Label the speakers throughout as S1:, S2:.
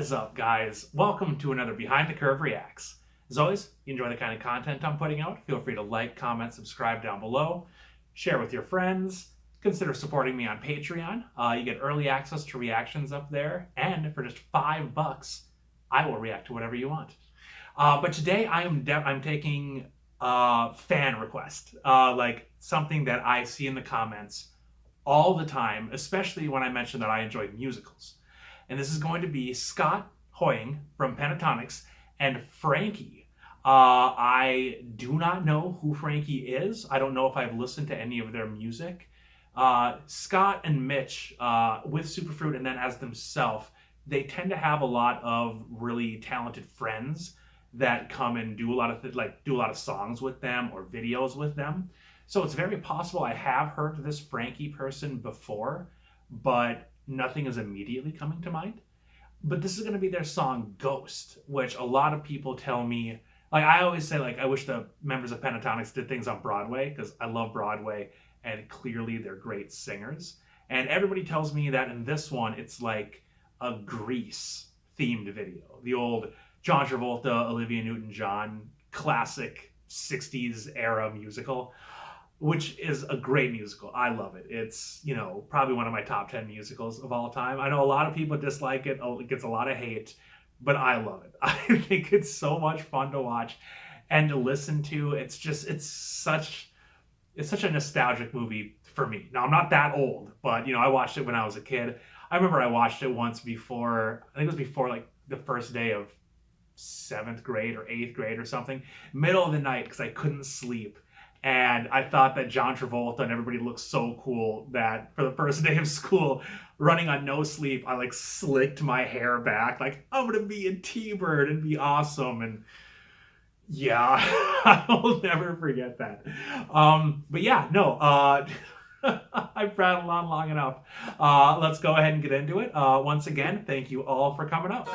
S1: is up, guys? Welcome to another Behind the Curve Reacts. As always, you enjoy the kind of content I'm putting out, feel free to like, comment, subscribe down below, share with your friends, consider supporting me on Patreon. You get early access to reactions up there, and for just $5, I will react to whatever you want. But today I'm taking a fan request, like something that I see in the comments all the time, especially when I mention that I enjoy musicals. And this is going to be Scott Hoying from Pentatonics and Frankie. I do not know who Frankie is. I don't know if I've listened to any of their music. Scott and Mitch, with Superfruit and then as themselves, they tend to have a lot of really talented friends that come and do a lot of songs with them or videos with them. So it's very possible I have heard this Frankie person before, but nothing is immediately coming to mind. But this is going to be their song Ghost, which a lot of people tell me, like I always say, like I wish the members of Pentatonics did things on Broadway, because I love Broadway and clearly they're great singers. And everybody tells me that in this one, it's like a Grease themed video. The old John Travolta, Olivia Newton-John classic 60s era musical, which is a great musical. I love it. It's, you know, probably one of my top 10 musicals of all time. I know a lot of people dislike it. It gets a lot of hate, but I love it. I think it's so much fun to watch and to listen to. It's such a nostalgic movie for me. Now, I'm not that old, but, you know, I watched it when I was a kid. I remember I watched it once before, I think it was before like the first day of 7th grade or 8th grade or something, middle of the night, because I couldn't sleep. And I thought that John Travolta and everybody looked so cool that for the first day of school, running on no sleep, I like slicked my hair back. Like, I'm going to be a T-Bird and be awesome. And yeah, I will never forget that. But yeah, no, I've rattled on long enough. Let's go ahead and get into it. Once again, thank you all for coming out.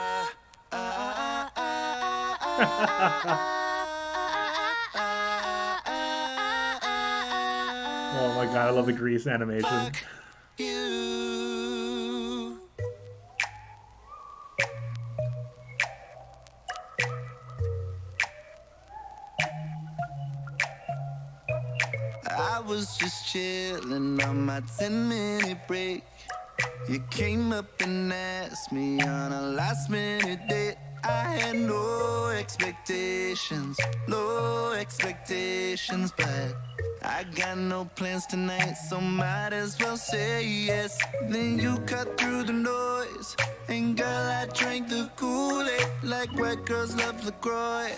S1: Oh my god, I love the Grease animation.
S2: I was just chilling on my 10-minute break. You came up and asked me on a last-minute date. I had no expectations, but I got no plans tonight, so might as well say yes. Then you cut through the noise, and girl, I drank the Kool-Aid like white girls love LaCroix.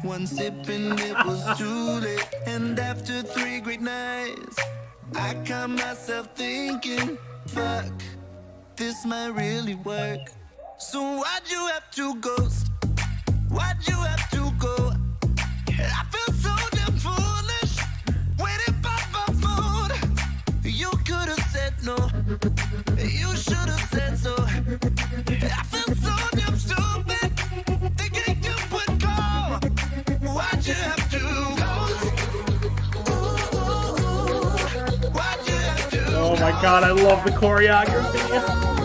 S2: One sip and it was too late, and after 3 great nights, I caught myself thinking, fuck, this might really work. So why'd you have to ghost? Why'd you have to go? I feel so damn foolish, waiting by my phone. You could have said no, you should have said so. I feel so damn stupid, thinking you would call. Why'd you have to ghost? Why'd you have to
S1: Oh my god, I love the choreography.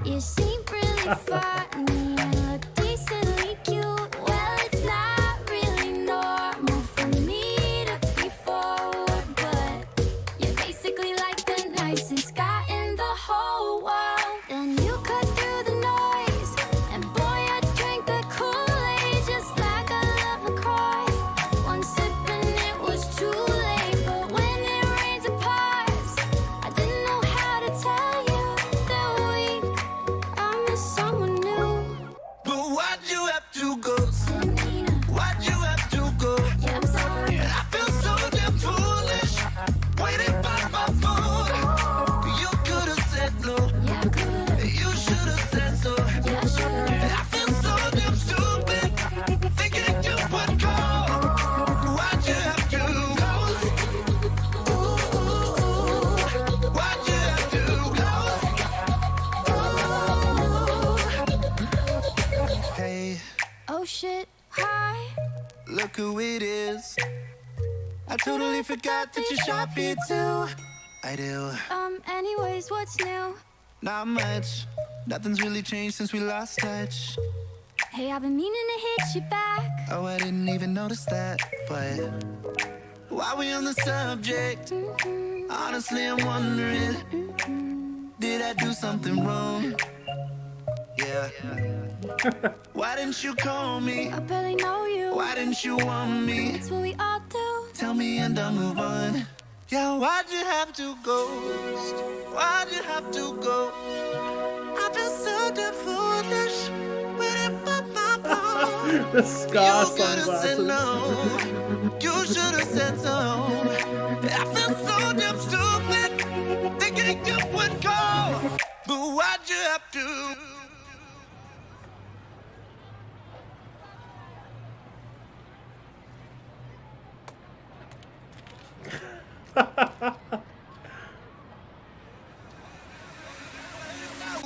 S3: You seem really funny and look decently cute. Well, it's not really normal for me to be forward, but you're basically like the nicest guy in the whole world. Then you cut through the noise, and boy, I drank the Kool-Aid just like I love LaCroix. One sip and it was too late, but when it rains it pours. I didn't know how to tell you that we someone new.
S2: But why'd you have to ghost? Why'd you have to go?
S3: Yeah, I'm sorry.
S2: I feel so damn foolish, waiting by my phone. You could have said no,
S3: Yeah, I could.
S2: you should have said so.
S3: Yeah, I should.
S2: I feel so damn stupid, thinking you would call. Why'd you have to ghost? Why'd you have to ghost? Hey,
S3: Oh shit, hi.
S2: look who it is. I totally forgot that you shot me too. I do.
S3: Anyways, what's new?
S2: Not much. Nothing's really changed since we lost touch.
S3: Hey, I've been meaning to hit you back.
S2: Oh, I didn't even notice that. But while we on the subject, honestly, I'm wondering, did I do something wrong? Yeah. Why didn't you call me?
S3: I barely know you.
S2: Why didn't you want me?
S3: It's what we all do.
S2: Tell me and I'll move on. Yeah, why'd you have to ghost? Why'd you have to go? I feel so damn foolish when it put my phone.
S1: The ska
S2: You could've said
S1: sunglasses.
S2: no. You should've said so. I feel so damn stupid thinking you would go. But why'd you have to?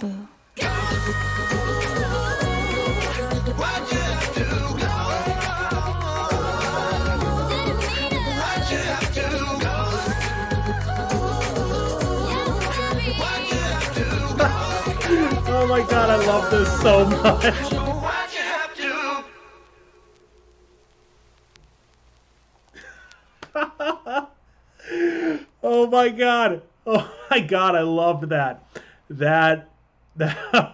S3: Boo.
S2: Why'd you have to go? Why'd you have to go? Why'd you have to go?
S1: Oh my god, I love this so much.
S2: Why'd you have to?
S1: Oh my god. Oh my god, I loved that. That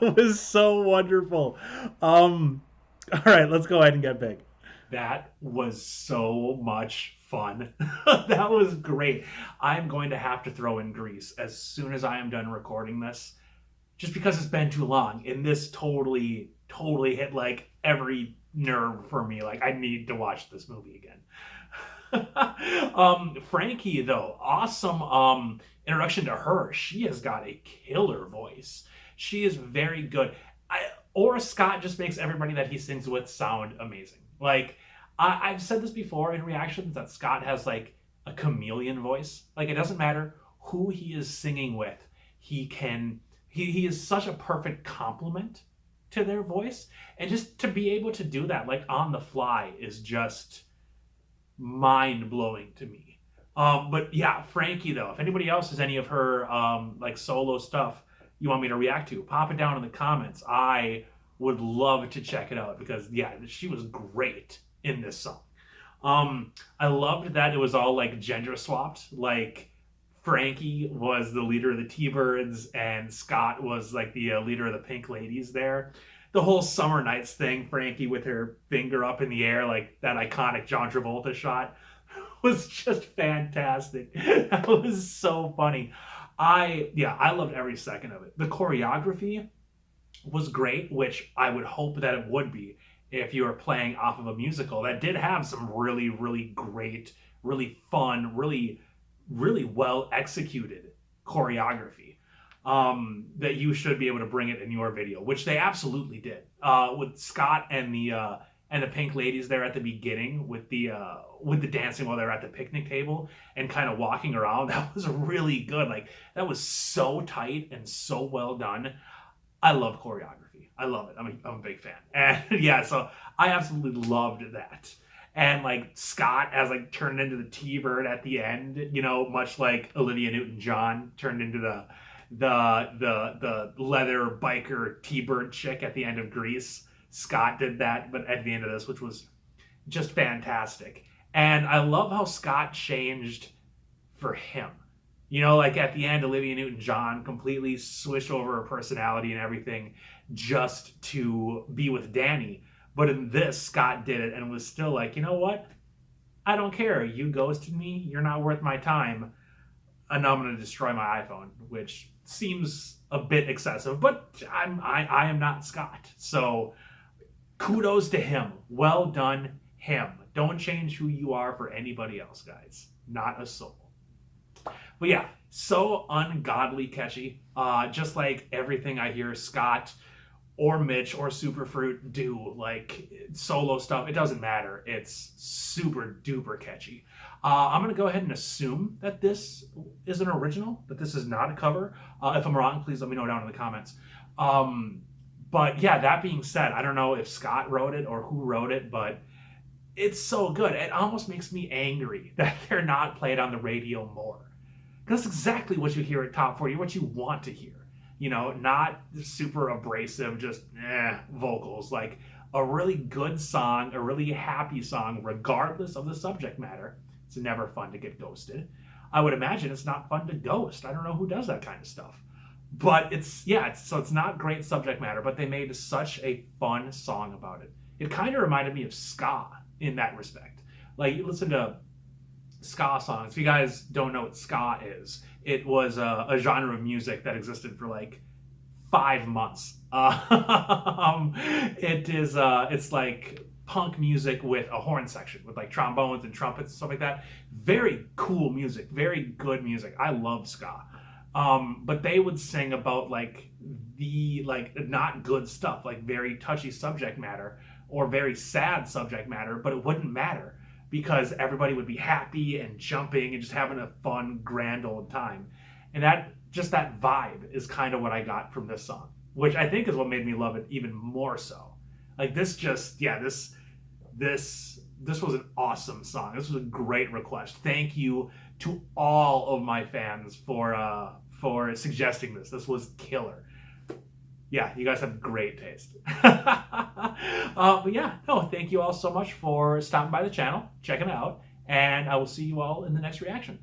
S1: was so wonderful. All right, let's go ahead and get big. That was so much fun. That was great. I'm going to have to throw in Grease as soon as I am done recording this, just because it's been too long. And this totally hit like every nerve for me. Like, I need to watch this movie again. Frankie, though, awesome introduction to her. She has got a killer voice. She is very good. Or Scott just makes everybody that he sings with sound amazing. Like, I've said this before in reactions that Scott has like a chameleon voice. Like, it doesn't matter who he is singing with, he is such a perfect complement to their voice. And just to be able to do that like on the fly is just mind-blowing to me. But yeah, Frankie, though, if anybody else has any of her like solo stuff you want me to react to, pop it down in the comments. I would love to check it out because yeah, she was great in this song. I loved that it was all like gender swapped. Like, Frankie was the leader of the T-Birds and Scott was like the leader of the Pink Ladies there. The whole Summer Nights thing, Frankie with her finger up in the air, like that iconic John Travolta shot, was just fantastic. That was so funny. I loved every second of it. The choreography was great, which I would hope that it would be if you were playing off of a musical that did have some really, really great, really fun, really, really well executed choreography. That you should be able to bring it in your video, which they absolutely did. With Scott and the Pink Ladies there at the beginning with the dancing while they're at the picnic table and kind of walking around, that was really good. Like, that was so tight and so well done. I love choreography. I love it. I'm a big fan. And yeah, so I absolutely loved that. And like Scott as like turned into the T-Bird at the end, you know, much like Olivia Newton-John turned into the leather biker T-Bird chick at the end of Grease. Scott did that, but at the end of this, which was just fantastic. And I love how Scott changed for him. You know, like at the end, Olivia Newton-John completely switched over her personality and everything just to be with Danny. But in this, Scott did it and was still like, you know what? I don't care. You ghosted me. You're not worth my time. And now I'm going to destroy my iPhone, which seems a bit excessive, but I am not Scott. So kudos to him. Well done, him. Don't change who you are for anybody else, guys. Not a soul. But yeah, so ungodly catchy. Just like everything I hear Scott or Mitch or Superfruit do, like solo stuff, it doesn't matter. It's super duper catchy. I'm going to go ahead and assume that this is an original, that this is not a cover. If I'm wrong, please let me know down in the comments. But yeah, that being said, I don't know if Scott wrote it or who wrote it, but it's so good. It almost makes me angry that they're not played on the radio more. Because that's exactly what you hear at Top 40, what you want to hear. You know, not super abrasive, just vocals. Like a really good song, a really happy song, regardless of the subject matter. It's never fun to get ghosted. I would imagine it's not fun to ghost. I don't know who does that kind of stuff. But it's not great subject matter, but they made such a fun song about it. It kind of reminded me of ska in that respect. Like, you listen to ska songs. If you guys don't know what ska is, it was a genre of music that existed for like 5 months. It's like punk music with a horn section with like trombones and trumpets and stuff like that. Very cool music, very good music. I love ska. But they would sing about like the not good stuff, like very touchy subject matter or very sad subject matter, but it wouldn't matter because everybody would be happy and jumping and just having a fun, grand old time. And that vibe is kind of what I got from this song, which I think is what made me love it even more so. Like this was an awesome song. This was a great request. Thank you to all of my fans for suggesting this. This was killer. Yeah, you guys have great taste. But yeah, no, thank you all so much for stopping by the channel, checking it out, and I will see you all in the next reaction.